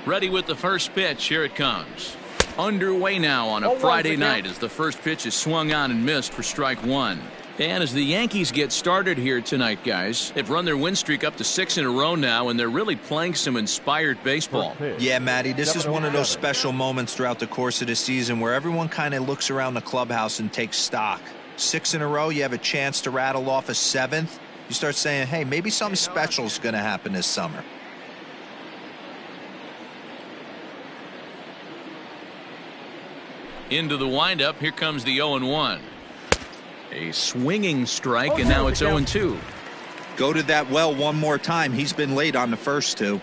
Ready with the first pitch. Here it comes. Underway now on a Friday night as the first pitch is swung on and missed for strike one. And as the Yankees get started here tonight, guys, they've run their win streak up to 6 in a row now, and they're really playing some inspired baseball. Yeah, Matty, this is one of those special moments throughout the course of the season where everyone kind of looks around the clubhouse and takes stock. 6 in a row, you have a chance to rattle off a 7th. You start saying, hey, maybe something special is going to happen this summer. Into the windup. Here comes the 0-1. A swinging strike, and now it's 0-2. Go to that well one more time. He's been late on the first two.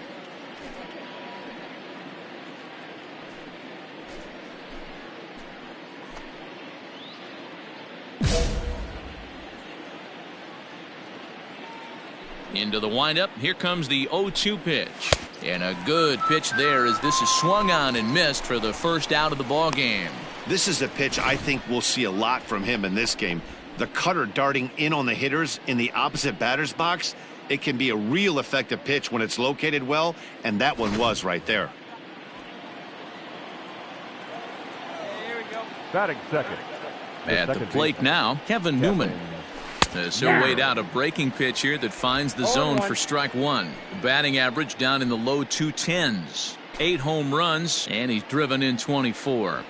Into the windup. Here comes the 0-2 pitch. And a good pitch there as this is swung on and missed for the first out of the ball game. This is a pitch I think we'll see a lot from him in this game. The cutter darting in on the hitters in the opposite batter's box. It can be a real effective pitch when it's located well, and that one was right there. Batting second. At the plate now, Kevin Newman. As he'll wait out a breaking pitch here that finds the zone for strike one. Batting average down in the low 210s. 8 home runs, and he's driven in 24.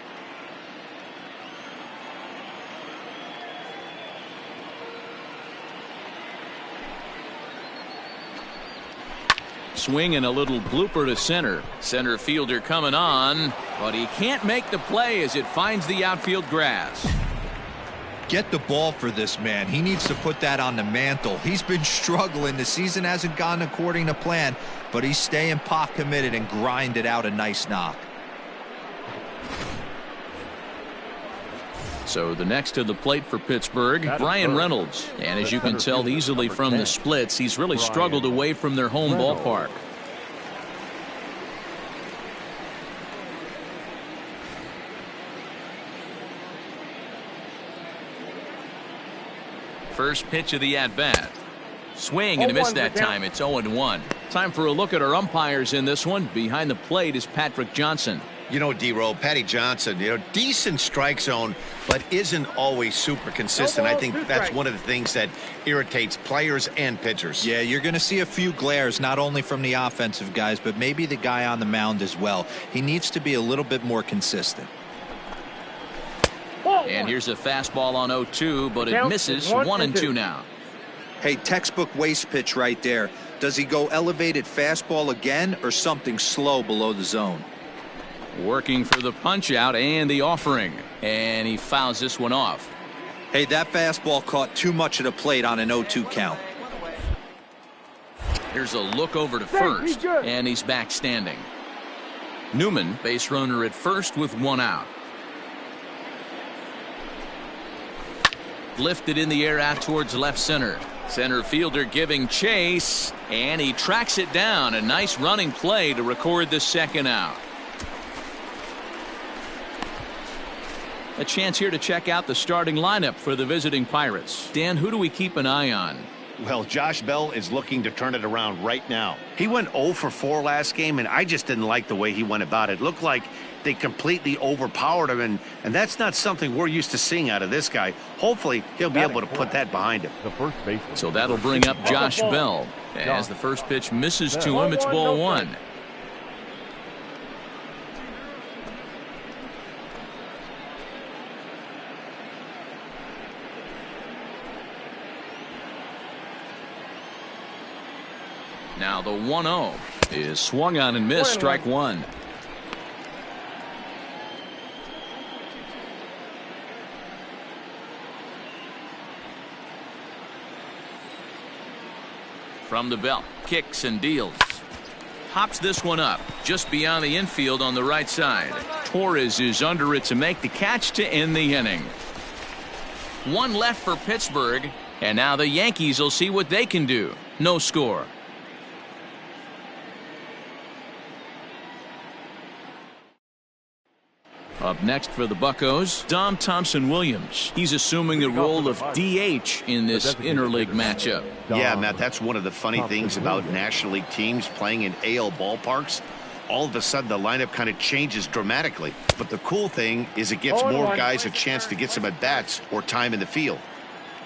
Swing and a little blooper to center. Center fielder coming on, but he can't make the play as it finds the outfield grass. Get the ball for this man. He needs to put that on the mantle. He's been struggling. The season hasn't gone according to plan, but he's staying pot committed and grinded out a nice knock. So the next to the plate for Pittsburgh, Brian Reynolds. And as you can tell easily from the splits, he's really struggled away from their home ballpark. First pitch of the at-bat. Swing and a miss that time. It's 0-1. Time for a look at our umpires in this one. Behind the plate is Patrick Johnson. You know, D-Roll, Patty Johnson, decent strike zone, but isn't always super consistent. I think that's one of the things that irritates players and pitchers. Yeah, you're going to see a few glares, not only from the offensive guys, but maybe the guy on the mound as well. He needs to be a little bit more consistent. And here's a fastball on 0-2, but it misses. 1-2 now. Hey, textbook waste pitch right there. Does he go elevated fastball again or something slow below the zone? Working for the punch out and the offering, and he fouls this one off. Hey, that fastball caught too much of the plate on an 0-2 count. Here's a look over to first, and he's back standing. Newman, base runner at first with 1 out. Lifted in the air out towards left center. Center fielder giving chase, and he tracks it down. A nice running play to record the second out. A chance here to check out the starting lineup for the visiting Pirates. Dan, who do we keep an eye on? Well, Josh Bell is looking to turn it around right now. He went 0 for 4 last game, and I just didn't like the way he went about it. Looked like they completely overpowered him, and that's not something we're used to seeing out of this guy. Hopefully, he'll be able to put that behind him. So that'll bring up Josh Bell. As the first pitch misses to him, it's ball 1. Now the 1-0 is swung on and missed. Strike one. From the belt, kicks and deals. Hops this one up just beyond the infield on the right side. Torres is under it to make the catch to end the inning. 1 left for Pittsburgh, and now the Yankees will see what they can do. No score. Up next for the Buccos, Dom Thompson-Williams. He's assuming the role of DH in this interleague matchup. Yeah, Matt, that's one of the funny things about National League teams playing in AL ballparks. all of a sudden the lineup kind of changes dramatically. But the cool thing is it gives more guys a chance to get some at-bats or time in the field.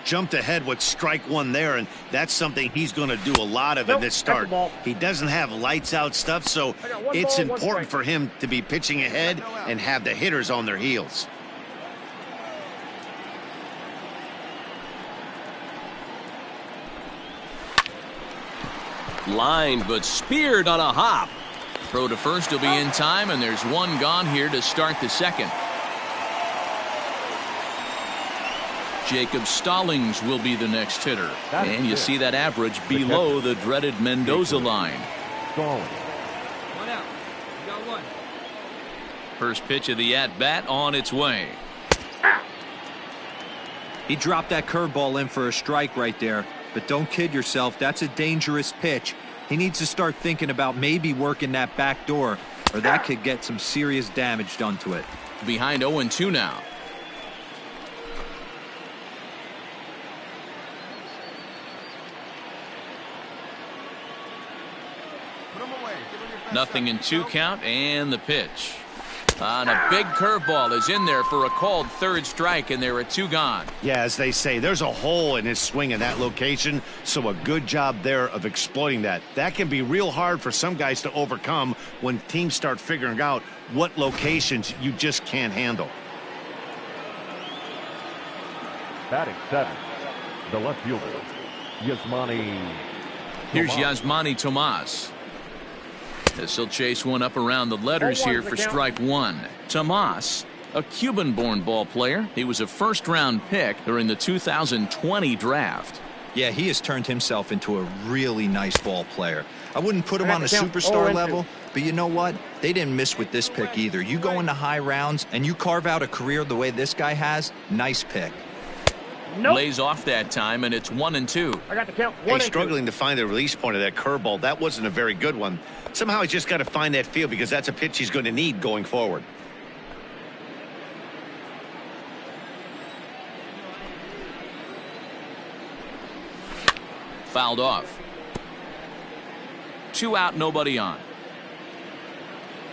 Jumped ahead with strike one there, and that's something he's going to do a lot of in this start. He doesn't have lights out stuff, so it's important for him to be pitching ahead and have the hitters on their heels. Lined but speared on a hop. Throw to first will be in time, and there's one gone here to start the second. Jacob Stallings will be the next hitter. And you see that average below the dreaded Mendoza line. One out. You got one. First pitch of the at-bat on its way. He dropped that curveball in for a strike right there. But don't kid yourself, that's a dangerous pitch. He needs to start thinking about maybe working that back door, or that could get some serious damage done to it. Behind 0-2 now. Nothing in 2 count, and the pitch. And a big curveball is in there for a called third strike, and there are 2 gone. Yeah, as they say, there's a hole in his swing in that location, so a good job there of exploiting that. That can be real hard for some guys to overcome when teams start figuring out what locations you just can't handle. Batting 7, the left fielder, Yasmani. Here's Yasmani Tomas. This will chase one up around the letters here for strike one. Tomas, a Cuban-born ball player. He was a first-round pick during the 2020 draft. Yeah, he has turned himself into a really nice ball player. I wouldn't put him on a superstar level, but you know what? They didn't miss with this pick either. You go into high rounds and you carve out a career the way this guy has, nice pick. Nope. Lays off that time, and it's 1-2. I got the count. He's struggling to find the release point of that curveball. That wasn't a very good one. Somehow he's just got to find that feel, because that's a pitch he's going to need going forward. Fouled off. 2 out, nobody on.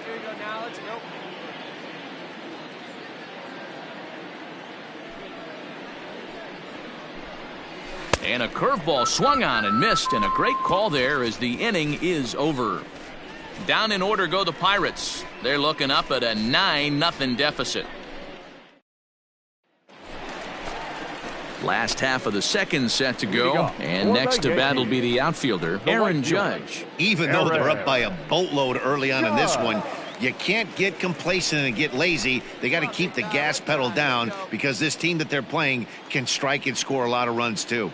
Here we go now. Let's go. And a curveball swung on and missed, and a great call there as the inning is over. Down in order go the Pirates. They're looking up at a 9-0 deficit. Last half of the second set to go, and next to bat will be the outfielder, Aaron Judge. Even though they're up by a boatload early on in this one, you can't get complacent and get lazy. They got to keep the gas pedal down, because this team that they're playing can strike and score a lot of runs too.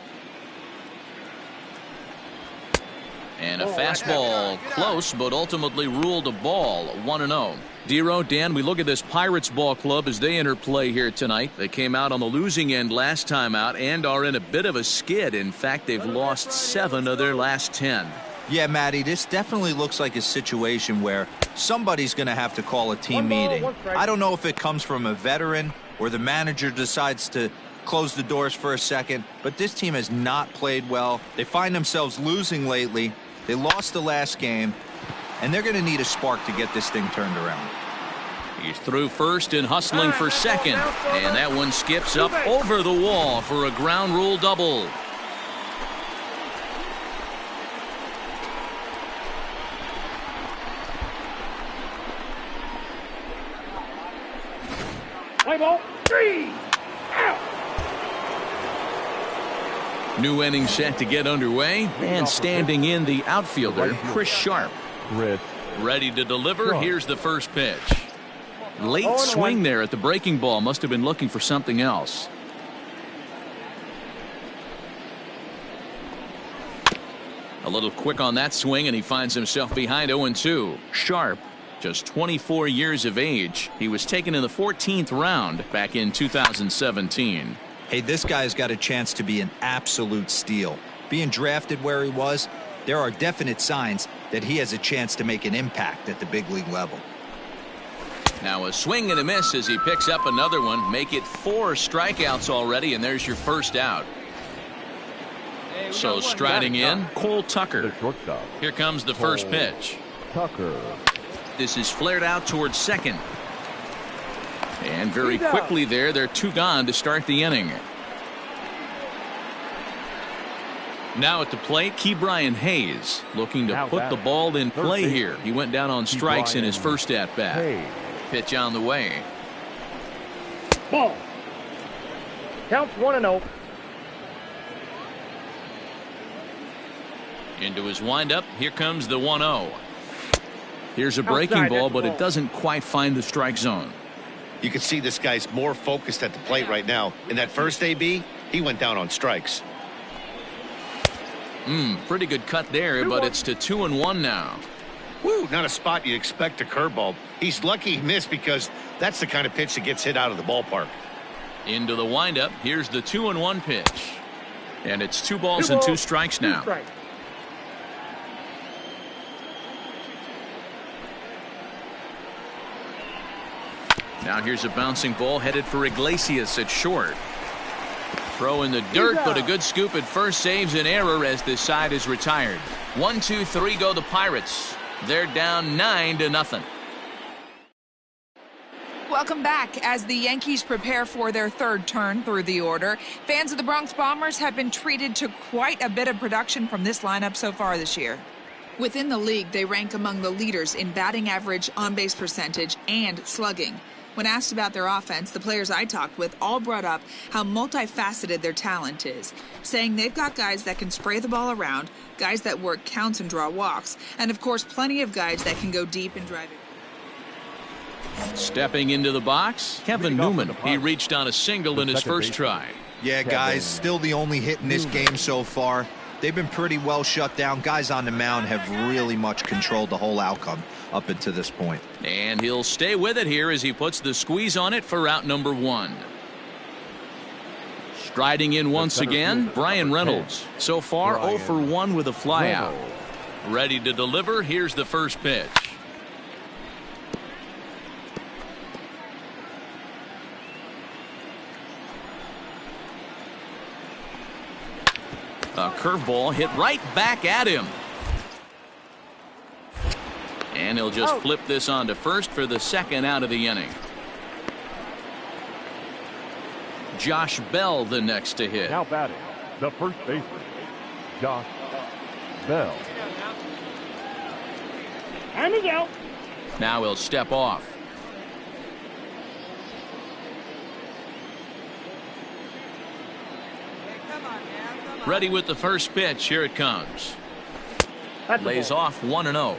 And a fastball close, but ultimately ruled a ball. 1-0. Dero, Dan, we look at this Pirates ball club as they enter play here tonight. They came out on the losing end last time out and are in a bit of a skid. In fact, they've lost 7 of their last 10. Yeah, Matty, this definitely looks like a situation where somebody's going to have to call a team meeting. I don't know if it comes from a veteran or the manager decides to close the doors for a second, but this team has not played well. They find themselves losing lately. They lost the last game, and they're going to need a spark to get this thing turned around. He's through first and hustling for second, and that one skips up over the wall for a ground rule double. Play ball. 3 out. New inning set to get underway, and standing in the outfielder, Chris Sharp. Ready to deliver. Here's the first pitch. Late swing there at the breaking ball. Must have been looking for something else. A little quick on that swing, and he finds himself behind 0-2. Sharp, just 24 years of age. He was taken in the 14th round back in 2017. Hey, this guy's got a chance to be an absolute steal. Being drafted where he was, there are definite signs that he has a chance to make an impact at the big league level. Now a swing and a miss as he picks up another one. Make it 4 strikeouts already, and there's your first out. So striding in, Cole Tucker. Here comes the first pitch. Tucker. This is flared out towards second. And very quickly they're 2 gone to start the inning. Now at the plate, Ke'Bryan Hayes looking to put the ball in play here. He went down on strikes in his first at-bat. Pitch on the way. Ball. Counts 1-0. Into his windup. Here comes the 1-0. Here's a breaking ball, but it doesn't quite find the strike zone. You can see this guy's more focused at the plate right now. In that first AB, he went down on strikes. Pretty good cut there, but it's to 2-1 now. Woo, not a spot you'd expect a curveball. He's lucky he missed because that's the kind of pitch that gets hit out of the ballpark. Into the windup. Here's the 2-1 pitch. And it's 2 balls and 2 strikes now. Now here's a bouncing ball headed for Iglesias at short. Throw in the dirt, but a good scoop at first saves an error as this side is retired. 1, 2, 3 go the Pirates. They're down 9-0. Welcome back. As the Yankees prepare for their 3rd turn through the order, fans of the Bronx Bombers have been treated to quite a bit of production from this lineup so far this year. Within the league, they rank among the leaders in batting average, on-base percentage, and slugging. When asked about their offense, the players I talked with all brought up how multifaceted their talent is, saying they've got guys that can spray the ball around, guys that work counts and draw walks, and of course plenty of guys that can go deep and drive it. Stepping into the box, Kevin Newman. He reached on a single in his first try. Yeah, guys, still the only hit in this game so far. They've been pretty well shut down. Guys on the mound have really much controlled the whole outcome up until this point. And he'll stay with it here as he puts the squeeze on it for out number 1. Striding in once again, Brian Reynolds. So far 0 for 1 with a flyout. Ready to deliver. Here's the first pitch. A curveball hit right back at him. And he'll just flip this on to first for the 2nd out of the inning. Josh Bell the next to hit. Now batting, the first baseman, Josh Bell. And he's out. Now he'll step off. Ready with the first pitch. Here it comes. Lays off 1-0.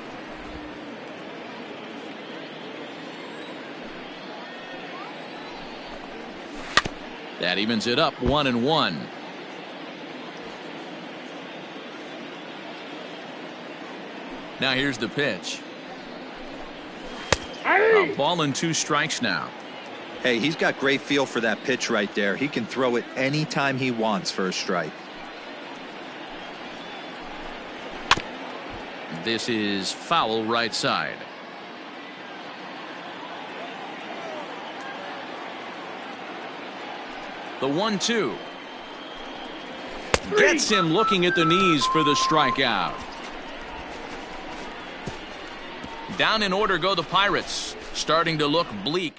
That evens it up 1-1. Now here's the pitch. A ball and 2 strikes now. Hey, he's got great feel for that pitch right there. He can throw it anytime he wants for a strike. This is foul right side. The 1-2 gets him looking at the knees for the strikeout. Down in order go the Pirates, starting to look bleak.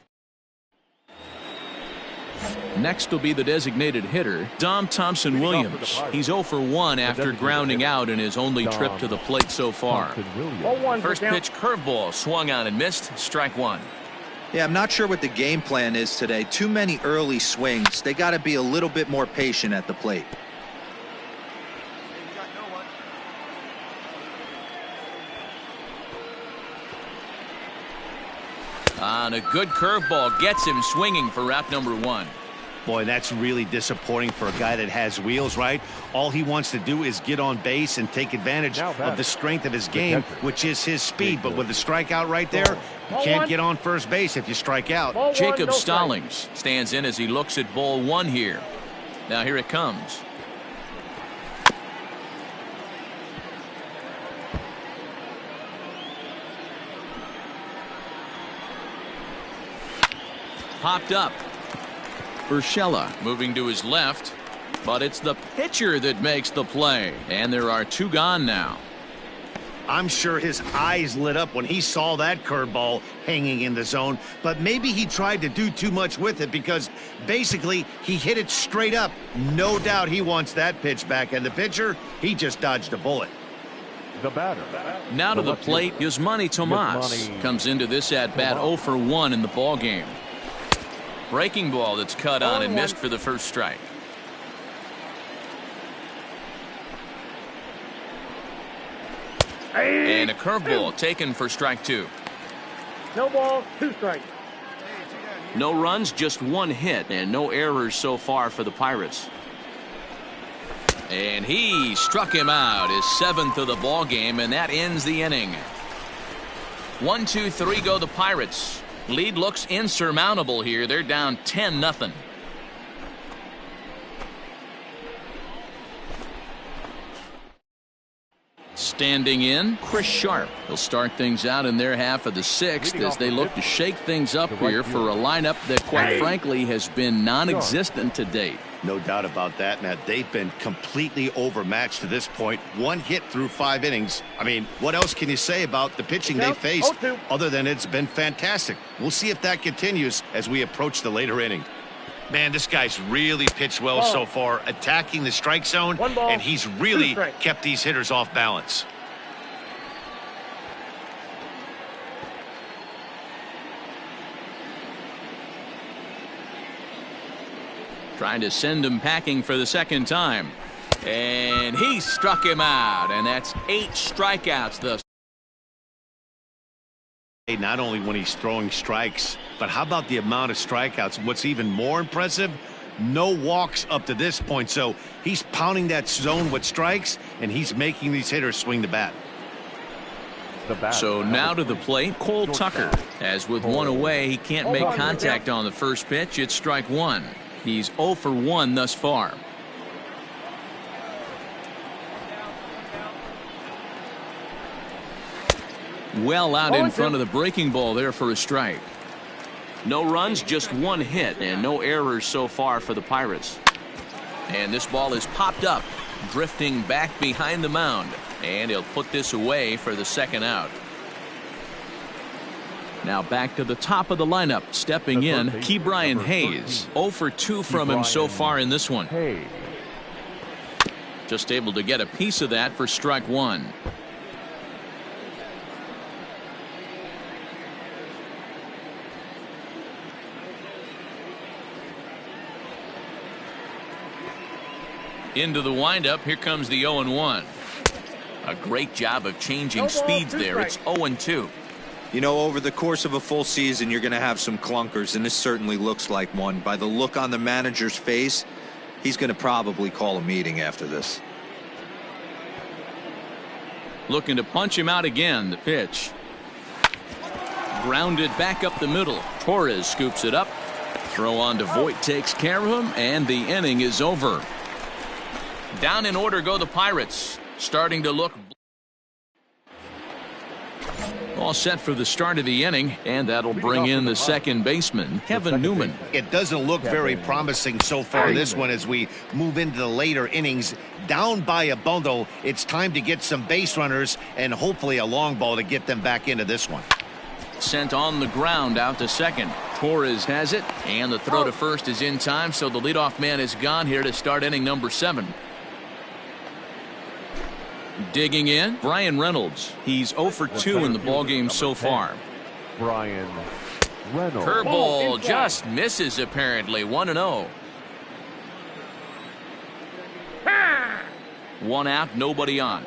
Next will be the designated hitter, Dom Thompson-Williams. He's 0 for 1 after grounding out in his only trip to the plate so far. First pitch curveball swung on and missed. Strike 1. Yeah, I'm not sure what the game plan is today. Too many early swings. They got to be a little bit more patient at the plate. On a good curveball gets him swinging for out number 1. Boy, that's really disappointing for a guy that has wheels, right? All he wants to do is get on base and take advantage of the strength of his game, which is his speed. But with the strikeout right there, you can't get on first base if you strike out. Jacob Stallings stands in as he looks at ball 1 here. Now here it comes. Popped up. Urshela moving to his left, but it's the pitcher that makes the play, and there are 2 gone now. I'm sure his eyes lit up when he saw that curveball hanging in the zone, but maybe he tried to do too much with it because basically he hit it straight up. No doubt he wants that pitch back, and the pitcher, he just dodged a bullet. The batter. Now to the plate, Yasmani Tomas comes into this at-bat 0 for 1 in the ballgame. Breaking ball that's cut on and missed for the first strike. And a curveball taken for strike 2. No ball, 2 strikes. No runs, just 1 hit, and no errors so far for the Pirates. And he struck him out, his 7th of the ball game, and that ends the inning. 1, 2, 3 go the Pirates. Lead looks insurmountable here. They're down 10-0. Standing in, Chris Sharp. He'll start things out in their half of the 6th as they look to shake things up here for a lineup that, quite frankly, has been non-existent to date. No doubt about that, Matt. They've been completely overmatched to this point. 1 hit through 5 innings. I mean, what else can you say about the pitching they faced other than it's been fantastic? We'll see if that continues as we approach the later inning. Man, this guy's really pitched well so far, attacking the strike zone, and he's really kept these hitters off balance. Trying to send him packing for the 2nd time. And he struck him out, and that's 8 strikeouts thus. Not only when he's throwing strikes, but how about the amount of strikeouts? What's even more impressive, no walks up to this point. So he's pounding that zone with strikes, and he's making these hitters swing the bat. So now to the plate, Cole Tucker. As with 1 away, he can't make contact on the first pitch. It's strike 1. He's 0 for 1 thus far. Well out in front of the breaking ball there for a strike. No runs, just 1 hit, and no errors so far for the Pirates. And this ball is popped up, drifting back behind the mound, and he'll put this away for the 2nd out. Now back to the top of the lineup, stepping in, Ke'Bryan Hayes. 0 for 2 from him so far in this one. Just able to get a piece of that for strike 1. Into the windup, here comes the 0-1. A great job of changing speeds there. It's 0-2. You know, over the course of a full season, you're going to have some clunkers, and this certainly looks like one. By the look on the manager's face, he's going to probably call a meeting after this. Looking to punch him out again. The pitch. Grounded back up the middle. Torres scoops it up. Throw on to Voit takes care of him, and the inning is over. Down in order go the Pirates. Starting to look all set for the start of the inning, and that'll bring in the 2nd baseman, Kevin Newman. It doesn't look very promising so far this one as we move into the later innings. Down by a bundle, it's time to get some base runners and hopefully a long ball to get them back into this one. Sent on the ground out to 2nd. Torres has it, and the throw to first is in time, so the leadoff man is gone here to start inning number 7. Digging in, Brian Reynolds. He's 0 for 2 in the ballgame so far. Brian Reynolds. Curveball just misses apparently. 1-0. 1 out, nobody on.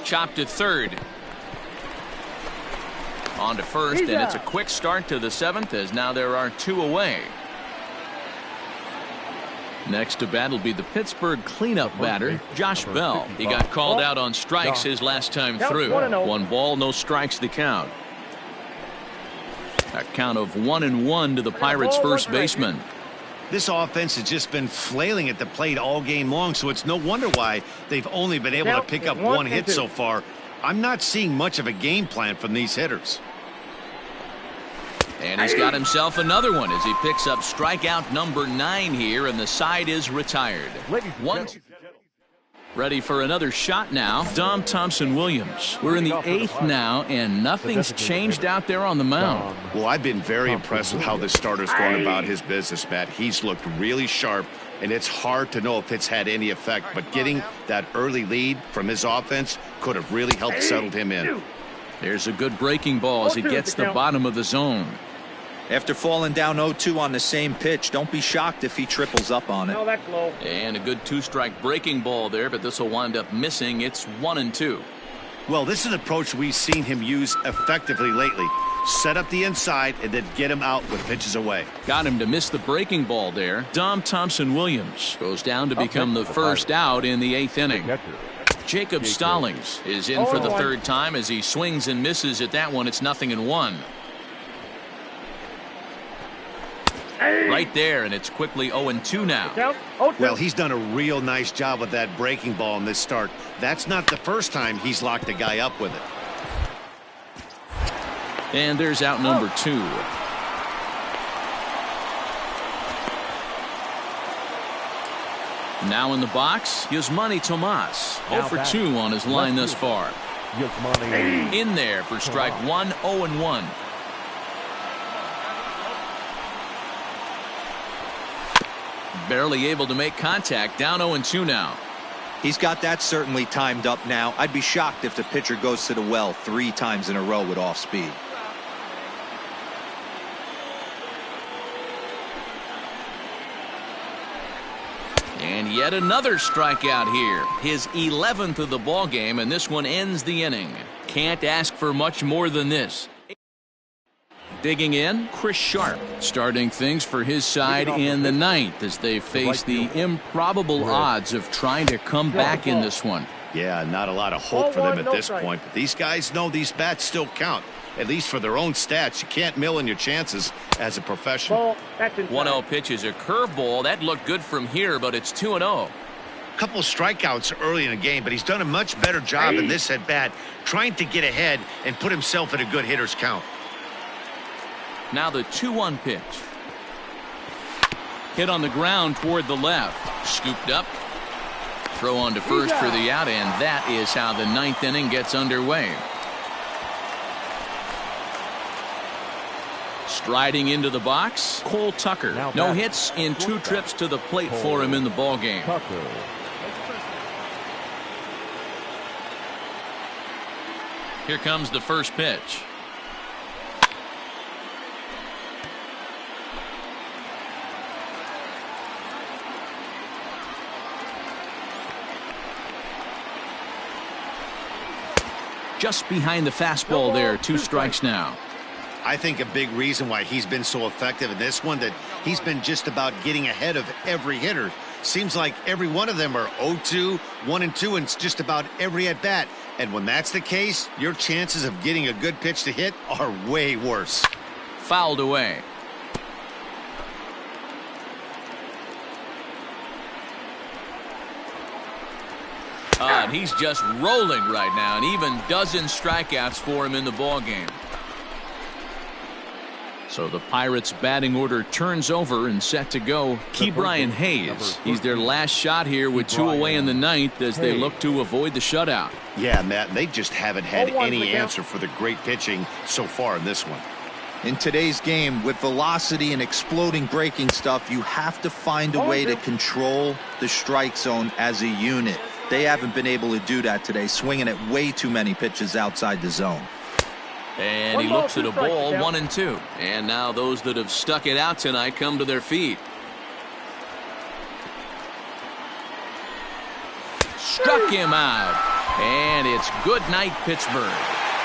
Chopped to 3rd. On to 1st, and it's a quick start to the 7th as now there are 2 away. Next to bat will be the Pittsburgh cleanup batter, Josh Bell. He got called out on strikes his last time through. 1 ball, no strikes the count. A count of 1-1 to the Pirates' first baseman. This offense has just been flailing at the plate all game long, so it's no wonder why they've only been able to pick up 1 hit so far. I'm not seeing much of a game plan from these hitters. And he's got himself another one as he picks up strikeout number 9 here, and the side is retired. 1-2. Ready for another shot now. Dom Thompson-Williams. We're in the 8th now, and nothing's changed out there on the mound. Well, I've been very impressed with how this starter's going about his business, Matt. He's looked really sharp, and it's hard to know if it's had any effect, but getting that early lead from his offense could have really helped settle him in. There's a good breaking ball as he gets the bottom of the zone. After falling down 0-2 on the same pitch, don't be shocked if he triples up on it. No, that's low. And a good 2-strike breaking ball there, but this will wind up missing. It's 1-2. Well, this is an approach we've seen him use effectively lately. Set up the inside and then get him out with pitches away. Got him to miss the breaking ball there. Dom Thompson-Williams goes down to become the first out in the 8th inning. Jacob Stallings is in for the 3rd time as he swings and misses at that one. It's 0-1. Right there, and it's quickly 0-2 now. Well, he's done a real nice job with that breaking ball in this start. That's not the first time he's locked a guy up with it. And there's out number 2. Now in the box, Yasmani Tomas. 0 for 2 on his line thus far. In there for strike 1, 0-1. Barely able to make contact, down 0-2 now. He's got that certainly timed up now. I'd be shocked if the pitcher goes to the well 3 times in a row with off speed. And yet another strikeout here. His 11th of the ball game, and this one ends the inning. Can't ask for much more than this. Digging in, Chris Sharp, starting things for his side in the 9th as they face the improbable odds of trying to come back in this one. Yeah, not a lot of hope for them at this point, but these guys know these bats still count, at least for their own stats. You can't mill in your chances as a professional. 1-0 pitch is a curveball. That looked good from here, but it's 2-0. Couple strikeouts early in the game, but he's done a much better job in this at bat, trying to get ahead and put himself at a good hitter's count. Now the 2-1 pitch. Hit on the ground toward the left. Scooped up. Throw on to first for the out, and that is how the 9th inning gets underway. Striding into the box, Cole Tucker. No hits in 2 trips to the plate for him in the ball game. Here comes the first pitch. Just behind the fastball there, 2 strikes now. I think a big reason why he's been so effective in this one, that he's been just about getting ahead of every hitter. Seems like every one of them are 0-2, 1-2, and it's just about every at bat. And when that's the case, your chances of getting a good pitch to hit are way worse. Fouled away. And he's just rolling right now, and even dozen strikeouts for him in the ball game. So the Pirates batting order turns over and set to go. Ke'Bryan Hayes. He's their last shot here with 2 away in the 9th as they look to avoid the shutout. Yeah, Matt, they just haven't had any answer for the great pitching so far in this one. In today's game, with velocity and exploding breaking stuff, you have to find a way to control the strike zone as a unit. They haven't been able to do that today, swinging at way too many pitches outside the zone. And he looks at a ball, 1-2. And now those that have stuck it out tonight come to their feet. Struck him out. And it's good night, Pittsburgh.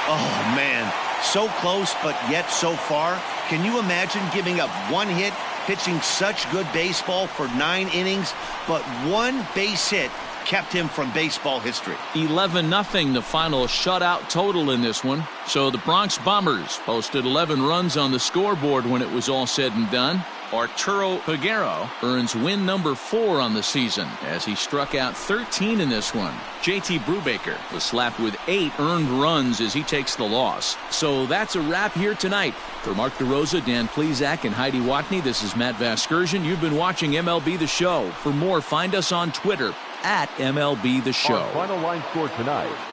Oh, man. So close, but yet so far. Can you imagine giving up 1 hit, pitching such good baseball for 9 innings, but 1 base hit kept him from baseball history? 11-0 the final shutout total in this one. So the Bronx Bombers posted 11 runs on the scoreboard when it was all said and done. Arturo Peguero earns win number 4 on the season as he struck out 13 in this one. JT Brubaker was slapped with 8 earned runs as he takes the loss. So that's a wrap here tonight. For Mark DeRosa, Dan Plesac, and Heidi Watney, this is Matt Vasgersian. You've been watching MLB The Show. For more, find us on Twitter at MLB The Show. Our final line score tonight: